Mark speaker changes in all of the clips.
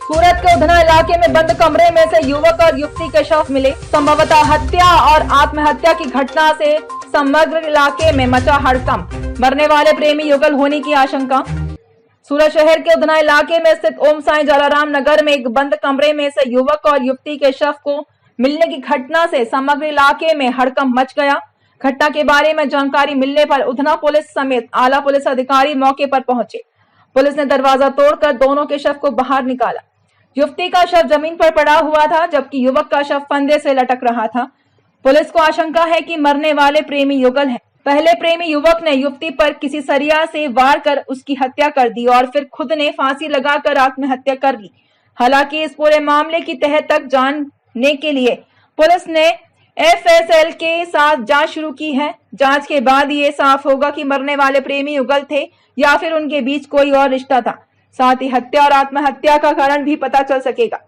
Speaker 1: सूरत के उधना इलाके में बंद कमरे में से युवक और युवती के शव मिले। संभवतः हत्या और आत्महत्या की घटना से समग्र इलाके में मचा हड़कंप। मरने वाले प्रेमी युगल होने की आशंका। सूरत शहर के उधना इलाके में स्थित ओम साईं जलाराम नगर में एक बंद कमरे में से युवक और युवती के शव को मिलने की घटना से समग्र इलाके में हड़कंप मच गया। घटना के बारे में जानकारी मिलने पर उधना पुलिस समेत आला पुलिस अधिकारी मौके पर पहुंचे। पुलिस ने दरवाजा तोड़कर दोनों के शव को बाहर निकाला। युवती का शव जमीन पर पड़ा हुआ था, जबकि युवक का शव फंदे से लटक रहा था। पुलिस को आशंका है कि मरने वाले प्रेमी युगल हैं। पहले प्रेमी युवक ने युवती पर किसी सरिया से वार कर उसकी हत्या कर दी और फिर खुद ने फांसी लगाकर आत्महत्या कर ली। हालांकि इस पूरे मामले की तह तक जानने के लिए पुलिस ने एफएसएल के साथ जांच शुरू की है। जांच के बाद ये साफ होगा कि मरने वाले प्रेमी युगल थे या फिर उनके बीच कोई और रिश्ता था। साथ ही हत्या और आत्महत्या का कारण भी पता चल सकेगा।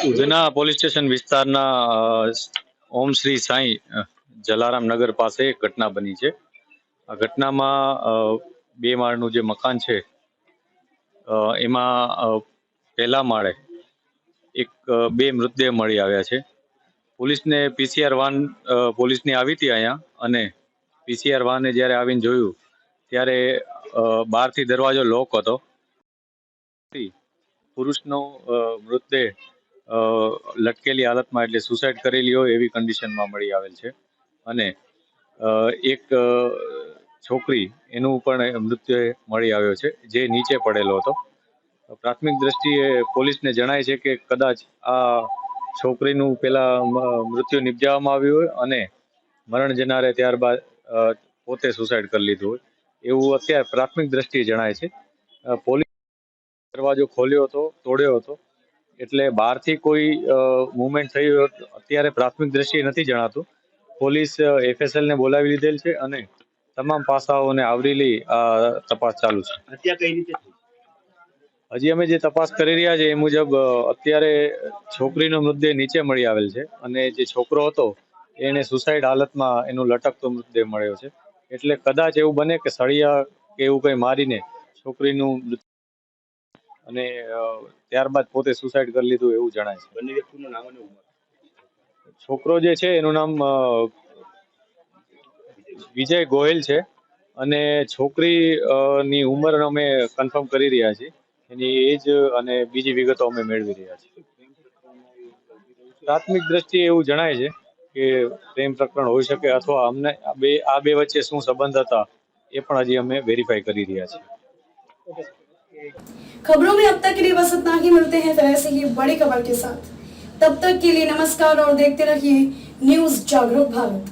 Speaker 2: ઉધના પોલીસ સ્ટેશન વિસ્તારના ઓમ શ્રી સાંઈ જલારામ નગર પાસે એક ઘટના બની છે। આ ઘટનામાં બે માળનું જે મકાન છે એમાં પહેલા માળે એક બે મૃતદેહ મળી આવ્યા છે। પોલીસને પીસીઆર વાન પોલીસની આવી હતી અહીંયા, અને પીસીઆર વાને જ્યારે આવીને જોયું ત્યારે બહારથી દરવાજો લોક હતો। પુરુષનો મૃતદેહ લટકેલી હાલતમાં, એટલે સુસાઇડ કરેલી હોય એવી કન્ડિશનમાં મળી આવેલ છે। અને એક છોકરી એનું પણ મૃતદેહ મળી આવ્યો છે, જે નીચે પડેલો હતો। પ્રાથમિક દ્રષ્ટિએ પોલીસને જણાય છે કે કદાચ આ છોકરીનું પેલા મૃત્યુ નિપજાવવામાં આવ્યું હોય અને મરણ જનારે ત્યારબાદ પોતે સુસાઇડ કરી લીધું હોય એવું અત્યારે પ્રાથમિક દ્રષ્ટિએ જણાય છે। પોલીસ દરવાજો ખોલ્યો હતો, તોડ્યો હતો, એટલે બહારથી કોઈ મુવમેન્ટ થઈ હોય અત્યારે પ્રાથમિક દ્રષ્ટિએ નથી જણાતું। પોલીસ એફએસએલ ને બોલાવી લીધેલ છે અને તમામ પાસાઓને આવરી લઈ આ તપાસ ચાલુ છે।
Speaker 3: હત્યા કઈ રીતે થઈ?
Speaker 2: હજી અમે જે તપાસ કરી રહ્યા છે એ મુજબ અત્યારે છોકરીનો મૃતદેહ નીચે મળી આવેલ છે અને જે છોકરો હતો એને સુસાઇડ હાલતમાં એનો લટકતો મૃતદેહ મળ્યો છે। એટલે કદાચ એવું બને કે સળિયા કે એવું કંઈ મારીને છોકરીનું અને ત્યારબાદ પોતે સુસાઇડ કરી લીધું એવું જણાય છે।
Speaker 3: બંને વ્યક્તિનું નામ અને ઉંમર?
Speaker 2: છોકરો જે છે એનું નામ વિજય ગોહિલ છે અને છોકરીની ઉંમર અમે કન્ફર્મ કરી રહ્યા છીએ। એની એજ અને બીજી વિગતો અમે મેળવી રહ્યા છીએ। પ્રાથમિક દ્રષ્ટિએ એવું જણાય છે કે પ્રેમ પ્રકરણ હોઈ શકે અથવા અમને આ બે વચ્ચે શું સંબંધ હતા એ પણ હજી અમે વેરીફાઈ કરી રહ્યા છીએ।
Speaker 4: खबरों में अब तक के लिए बस इतना ही। मिलते हैं फिर ऐसे ही बड़ी खबर के साथ। तब तक के लिए नमस्कार और देखते रहिए न्यूज़ जागरूक भारत।